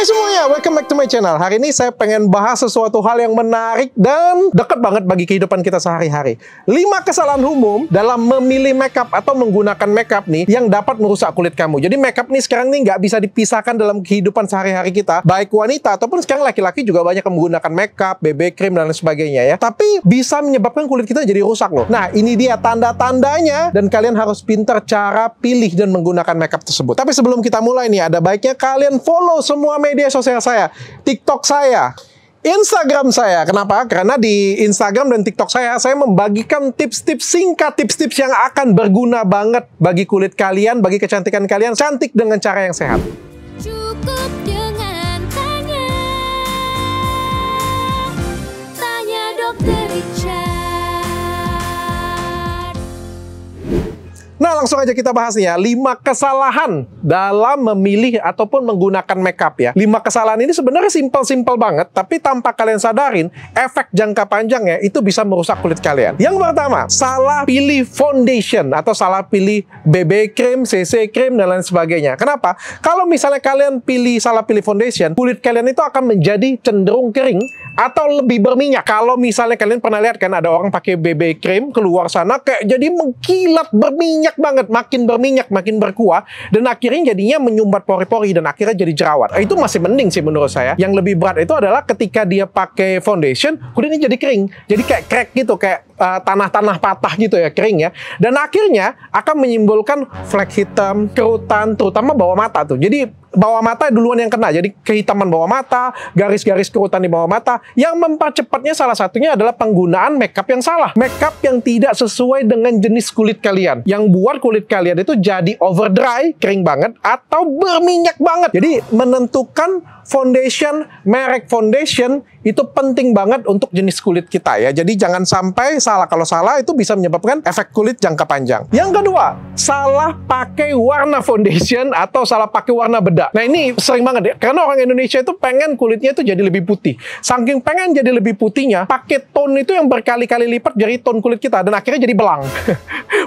Hai semuanya, welcome back to my channel. Hari ini saya pengen bahas sesuatu hal yang menarik dan dekat banget bagi kehidupan kita sehari-hari. 5 kesalahan umum dalam memilih makeup atau menggunakan makeup nih yang dapat merusak kulit kamu. Jadi makeup nih sekarang nih nggak bisa dipisahkan dalam kehidupan sehari-hari kita. Baik wanita ataupun sekarang laki-laki juga banyak yang menggunakan makeup, BB cream dan lain sebagainya ya. Tapi bisa menyebabkan kulit kita jadi rusak loh. Nah ini dia tanda-tandanya dan kalian harus pintar cara pilih dan menggunakan makeup tersebut. Tapi sebelum kita mulai nih, ada baiknya kalian follow semua media sosial saya, TikTok saya, Instagram saya. Kenapa? Karena di Instagram dan TikTok saya membagikan tips-tips singkat, tips-tips yang akan berguna banget bagi kulit kalian, bagi kecantikan kalian, cantik dengan cara yang sehat. Cukup dengan tanya Dokter Richard. Nah, langsung aja kita bahas nih ya, 5 kesalahan dalam memilih ataupun menggunakan makeup ya. 5 kesalahan ini sebenarnya simpel-simpel banget, tapi tanpa kalian sadarin, efek jangka panjangnya itu bisa merusak kulit kalian. Yang pertama, salah pilih foundation atau salah pilih BB cream, CC cream, dan lain sebagainya. Kenapa? Kalau misalnya kalian salah pilih foundation, kulit kalian itu akan menjadi cenderung kering atau lebih berminyak. Kalau misalnya kalian pernah lihat kan ada orang pakai BB cream keluar sana kayak jadi mengkilat berminyak banget, makin berminyak, makin berkuah, dan akhirnya jadinya menyumbat pori-pori dan akhirnya jadi jerawat. Itu masih mending sih menurut saya. Yang lebih berat itu adalah ketika dia pakai foundation, kulitnya jadi kering, jadi kayak crack gitu, kayak tanah-tanah patah gitu ya, kering ya. Dan akhirnya akan menimbulkan flek hitam, kerutan, terutama bawah mata tuh. Jadi bawah mata duluan yang kena, jadi kehitaman bawah mata, garis-garis kerutan di bawah mata. Yang mempercepatnya salah satunya adalah penggunaan makeup yang salah, makeup yang tidak sesuai dengan jenis kulit kalian, yang buat kulit kalian itu jadi over dry, kering banget, atau berminyak banget. Jadi menentukan foundation, merek foundation itu penting banget untuk jenis kulit kita ya. Jadi jangan sampai salah. Kalau salah itu bisa menyebabkan efek kulit jangka panjang. Yang kedua, salah pakai warna foundation atau salah pakai warna bedak. Nah ini sering banget ya, karena orang Indonesia itu pengen kulitnya itu jadi lebih putih. Saking pengen jadi lebih putihnya, pakai tone itu yang berkali-kali lipat dari tone kulit kita dan akhirnya jadi belang.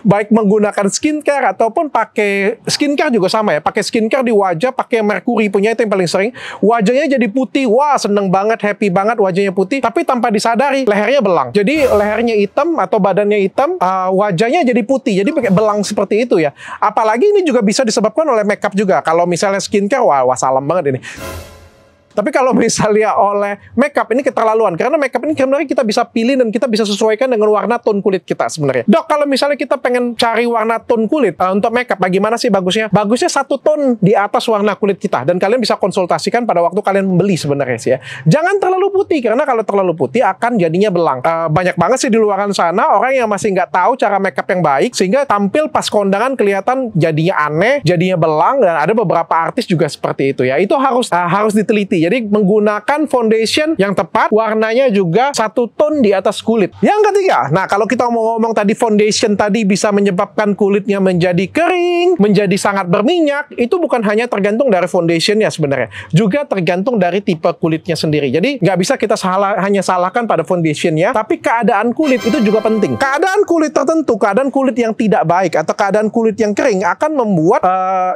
Baik menggunakan skincare ataupun pakai skincare juga sama ya. Pakai skincare di wajah, pakai Mercury punya itu yang paling sering. Wajahnya jadi putih, wah seneng banget, happy banget wajahnya putih, tapi tanpa disadari lehernya belang. Jadi lehernya hitam atau badannya hitam, wajahnya jadi putih, jadi pakai belang seperti itu ya. Apalagi ini juga bisa disebabkan oleh makeup juga. Kalau misalnya skincare, wah salam banget ini. Tapi kalau misalnya oleh makeup ini keterlaluan, karena makeup ini sebenarnya kita bisa pilih dan kita bisa sesuaikan dengan warna tone kulit kita sebenarnya. Dok, kalau misalnya kita pengen cari warna tone kulit untuk makeup, bagaimana sih bagusnya? Bagusnya 1 tone di atas warna kulit kita, dan kalian bisa konsultasikan pada waktu kalian membeli sebenarnya sih ya. Jangan terlalu putih, karena kalau terlalu putih akan jadinya belang. Banyak banget sih di luar sana orang yang masih nggak tahu cara makeup yang baik, sehingga tampil pas kondangan kelihatan jadinya aneh, jadinya belang, dan ada beberapa artis juga seperti itu ya. Itu harus diteliti. Jadi menggunakan foundation yang tepat, warnanya juga 1 tone di atas kulit. Yang ketiga, nah kalau kita mau ngomong tadi foundation tadi bisa menyebabkan kulitnya menjadi kering, menjadi sangat berminyak, itu bukan hanya tergantung dari foundationnya sebenarnya, juga tergantung dari tipe kulitnya sendiri. Jadi nggak bisa kita hanya salahkan pada foundationnya, tapi keadaan kulit itu juga penting. Keadaan kulit tertentu, keadaan kulit yang tidak baik atau keadaan kulit yang kering akan membuat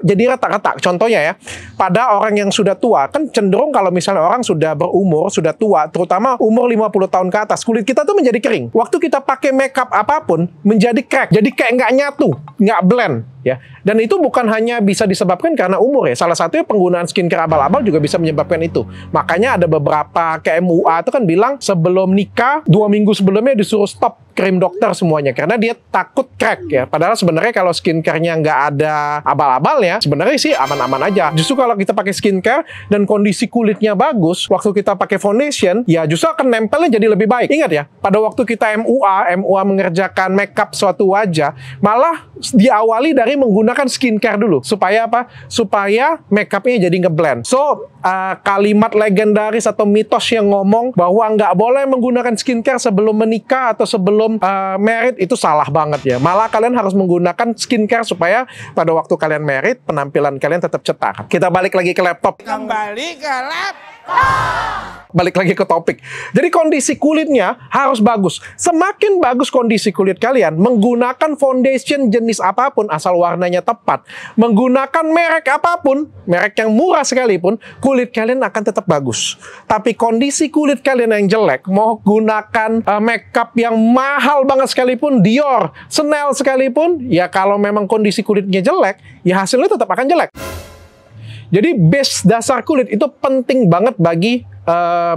jadi retak-retak. Contohnya ya, pada orang yang sudah tua kan cenderung kalau misalnya orang sudah berumur, sudah tua, terutama umur 50 tahun ke atas, kulit kita tuh menjadi kering. Waktu kita pakai makeup apapun, menjadi crack, jadi kayak nggak nyatu, nggak blend. Ya. Dan itu bukan hanya bisa disebabkan karena umur ya. Salah satunya penggunaan skincare abal-abal juga bisa menyebabkan itu. Makanya ada beberapa KMUA itu kan bilang sebelum nikah 2 minggu sebelumnya disuruh stop krim dokter semuanya karena dia takut crack ya. Padahal sebenarnya kalau skincare-nya nggak ada abal-abalnya, sebenarnya sih aman-aman aja. Justru kalau kita pakai skincare dan kondisi kulitnya bagus, waktu kita pakai foundation, ya justru akan nempelnya jadi lebih baik. Ingat ya, pada waktu kita MUA mengerjakan makeup suatu wajah, malah diawali dari menggunakan skincare dulu. Supaya apa? Supaya makeupnya jadi ngeblend. So, kalimat legendaris atau mitos yang ngomong bahwa nggak boleh menggunakan skincare sebelum menikah atau sebelum married itu salah banget ya. Malah kalian harus menggunakan skincare supaya pada waktu kalian married, penampilan kalian tetap cetar. Kita balik lagi ke laptop. Kembali ke laptop. balik lagi ke topik. Jadi kondisi kulitnya harus bagus. Semakin bagus kondisi kulit kalian, menggunakan foundation jenis apapun asal warnanya tepat, menggunakan merek apapun, merek yang murah sekalipun, kulit kalian akan tetap bagus. Tapi kondisi kulit kalian yang jelek, mau gunakan makeup yang mahal banget sekalipun, Dior, Chanel sekalipun, ya kalau memang kondisi kulitnya jelek, ya hasilnya tetap akan jelek. Jadi base dasar kulit itu penting banget bagi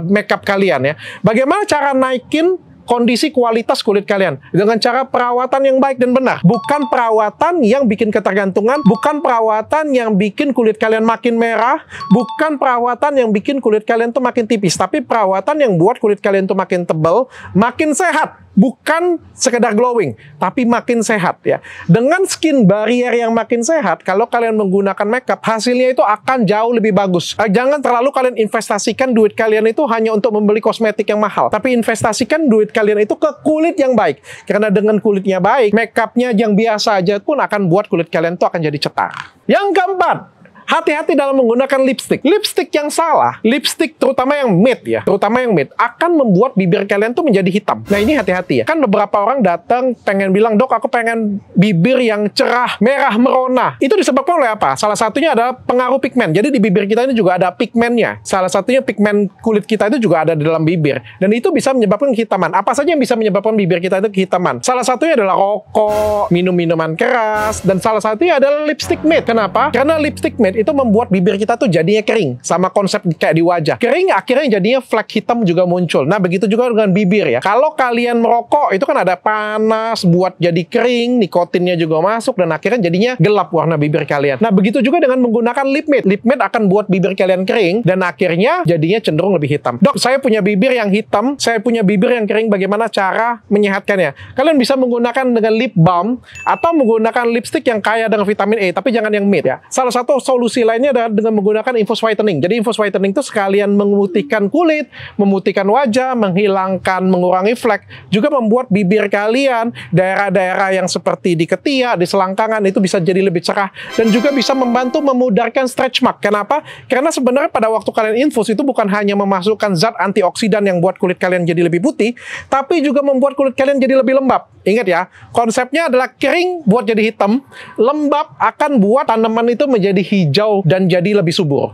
makeup kalian ya. Bagaimana cara naikin kondisi kualitas kulit kalian? Dengan cara perawatan yang baik dan benar. Bukan perawatan yang bikin ketergantungan, bukan perawatan yang bikin kulit kalian makin merah, bukan perawatan yang bikin kulit kalian tuh makin tipis, tapi perawatan yang buat kulit kalian tuh makin tebal, makin sehat. Bukan sekedar glowing, tapi makin sehat ya. Dengan skin barrier yang makin sehat, kalau kalian menggunakan makeup, hasilnya itu akan jauh lebih bagus. Jangan terlalu kalian investasikan duit kalian itu hanya untuk membeli kosmetik yang mahal, tapi investasikan duit kalian itu ke kulit yang baik. Karena dengan kulitnya baik, makeupnya yang biasa aja pun akan buat kulit kalian tuh akan jadi cetar. Yang keempat, hati-hati dalam menggunakan lipstick. Lipstick yang salah, lipstick terutama yang matte ya, terutama yang matte, akan membuat bibir kalian tuh menjadi hitam. Nah ini hati-hati ya. Kan beberapa orang datang pengen bilang, "Dok, aku pengen bibir yang cerah, merah merona." Itu disebabkan oleh apa? Salah satunya adalah pengaruh pigmen. Jadi di bibir kita ini juga ada pigmennya. Salah satunya pigmen kulit kita itu juga ada di dalam bibir. Dan itu bisa menyebabkan kehitaman. Apa saja yang bisa menyebabkan bibir kita itu kehitaman? Salah satunya adalah rokok, minum-minuman keras, dan salah satunya adalah lipstick matte. Kenapa? Karena lipstick matte itu membuat bibir kita tuh jadinya kering, sama konsep kayak di wajah. Kering akhirnya jadinya flek hitam juga muncul. Nah, begitu juga dengan bibir ya. Kalau kalian merokok, itu kan ada panas buat jadi kering, nikotinnya juga masuk, dan akhirnya jadinya gelap warna bibir kalian. Nah, begitu juga dengan menggunakan lip matte. Lip matte akan buat bibir kalian kering, dan akhirnya jadinya cenderung lebih hitam. Dok, saya punya bibir yang hitam, saya punya bibir yang kering, bagaimana cara menyehatkannya? Kalian bisa menggunakan dengan lip balm, atau menggunakan lipstick yang kaya dengan vitamin E, tapi jangan yang matte ya. Salah satu solusi lainnya adalah dengan menggunakan infus whitening. Jadi infus whitening itu sekalian memutihkan kulit, memutihkan wajah, mengurangi flek, juga membuat bibir kalian, daerah-daerah yang seperti di ketiak, di selangkangan itu bisa jadi lebih cerah, dan juga bisa membantu memudarkan stretch mark. Kenapa? Karena sebenarnya pada waktu kalian infus itu bukan hanya memasukkan zat antioksidan yang buat kulit kalian jadi lebih putih, tapi juga membuat kulit kalian jadi lebih lembab. Ingat ya, konsepnya adalah kering buat jadi hitam, lembab akan buat tanaman itu menjadi hijau dan jadi lebih subur.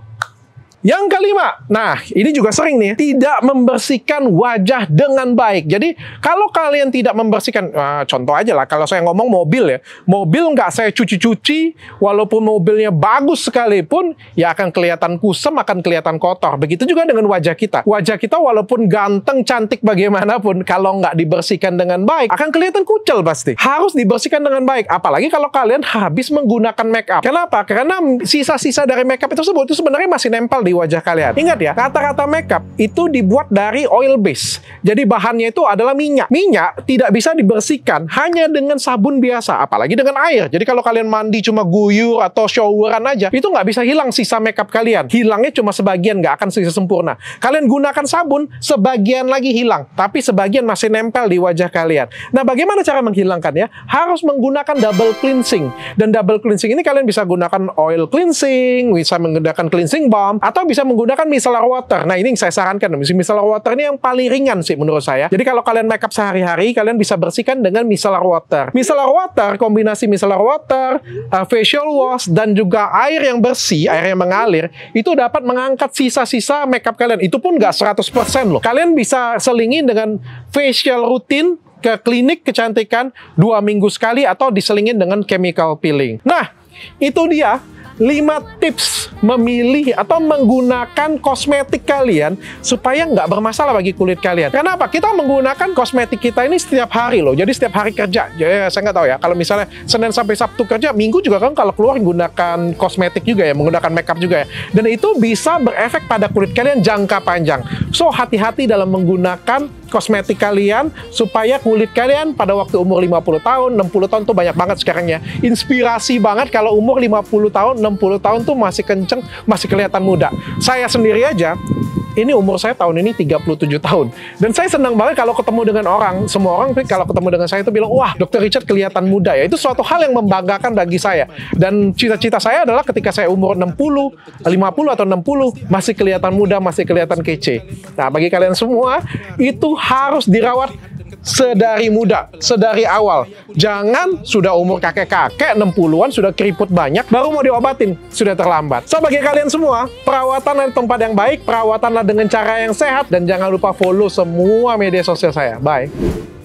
Yang kelima, nah ini juga sering nih, tidak membersihkan wajah dengan baik. Jadi kalau kalian tidak membersihkan, contoh aja lah, kalau saya ngomong mobil ya, mobil nggak saya cuci-cuci, walaupun mobilnya bagus sekalipun, ya akan kelihatan kusam, akan kelihatan kotor. Begitu juga dengan wajah kita. Wajah kita walaupun ganteng, cantik bagaimanapun, kalau nggak dibersihkan dengan baik, akan kelihatan kucel pasti. Harus dibersihkan dengan baik, apalagi kalau kalian habis menggunakan make up. Kenapa? Karena sisa-sisa dari make up tersebut itu sebenarnya masih nempel di wajah kalian. Ingat ya, kata-kata makeup itu dibuat dari oil base. Jadi bahannya itu adalah minyak. Minyak tidak bisa dibersihkan hanya dengan sabun biasa, apalagi dengan air. Jadi kalau kalian mandi cuma guyur atau showeran aja, itu nggak bisa hilang sisa makeup kalian. Hilangnya cuma sebagian, nggak akan sisa sempurna. Kalian gunakan sabun, sebagian lagi hilang, tapi sebagian masih nempel di wajah kalian. Nah, bagaimana cara menghilangkannya? Harus menggunakan double cleansing. Dan double cleansing ini kalian bisa gunakan oil cleansing, bisa menggunakan cleansing balm, atau bisa menggunakan micellar water. Nah, ini yang saya sarankan. Micellar water ini yang paling ringan sih menurut saya. Jadi kalau kalian makeup sehari-hari, kalian bisa bersihkan dengan micellar water. Micellar water, kombinasi micellar water, facial wash, dan juga air yang bersih, air yang mengalir, itu dapat mengangkat sisa-sisa makeup kalian. Itu pun nggak 100% loh. Kalian bisa selingin dengan facial rutin ke klinik kecantikan 2 minggu sekali, atau diselingin dengan chemical peeling. Nah, itu dia 5 tips memilih atau menggunakan kosmetik kalian supaya nggak bermasalah bagi kulit kalian. Kenapa? Kita menggunakan kosmetik kita ini setiap hari loh. Jadi setiap hari kerja. Ya, saya nggak tahu ya. Kalau misalnya Senin sampai Sabtu kerja, Minggu juga kan kalau keluar menggunakan kosmetik juga ya, menggunakan makeup juga ya. Dan itu bisa berefek pada kulit kalian jangka panjang. So, hati-hati dalam menggunakan kosmetik kalian supaya kulit kalian pada waktu umur 50 tahun, 60 tahun tuh banyak banget sekarang ya. Inspirasi banget kalau umur 50 tahun, 60 tahun tuh masih kenceng, masih kelihatan muda. Saya sendiri aja ini umur saya tahun ini 37 tahun. Dan saya senang banget kalau ketemu dengan orang, semua orang kalau ketemu dengan saya itu bilang, wah, Dr. Richard kelihatan muda ya. Itu suatu hal yang membanggakan bagi saya. Dan cita-cita saya adalah ketika saya umur 60, 50 atau 60, masih kelihatan muda, masih kelihatan kece. Nah, bagi kalian semua, itu harus dirawat sedari muda, sedari awal. Jangan sudah umur kakek-kakek 60-an, sudah keriput banyak, baru mau diobatin, sudah terlambat. So, bagi kalian semua, perawatanlah di tempat yang baik, perawatanlah dengan cara yang sehat, dan jangan lupa follow semua media sosial saya. Bye!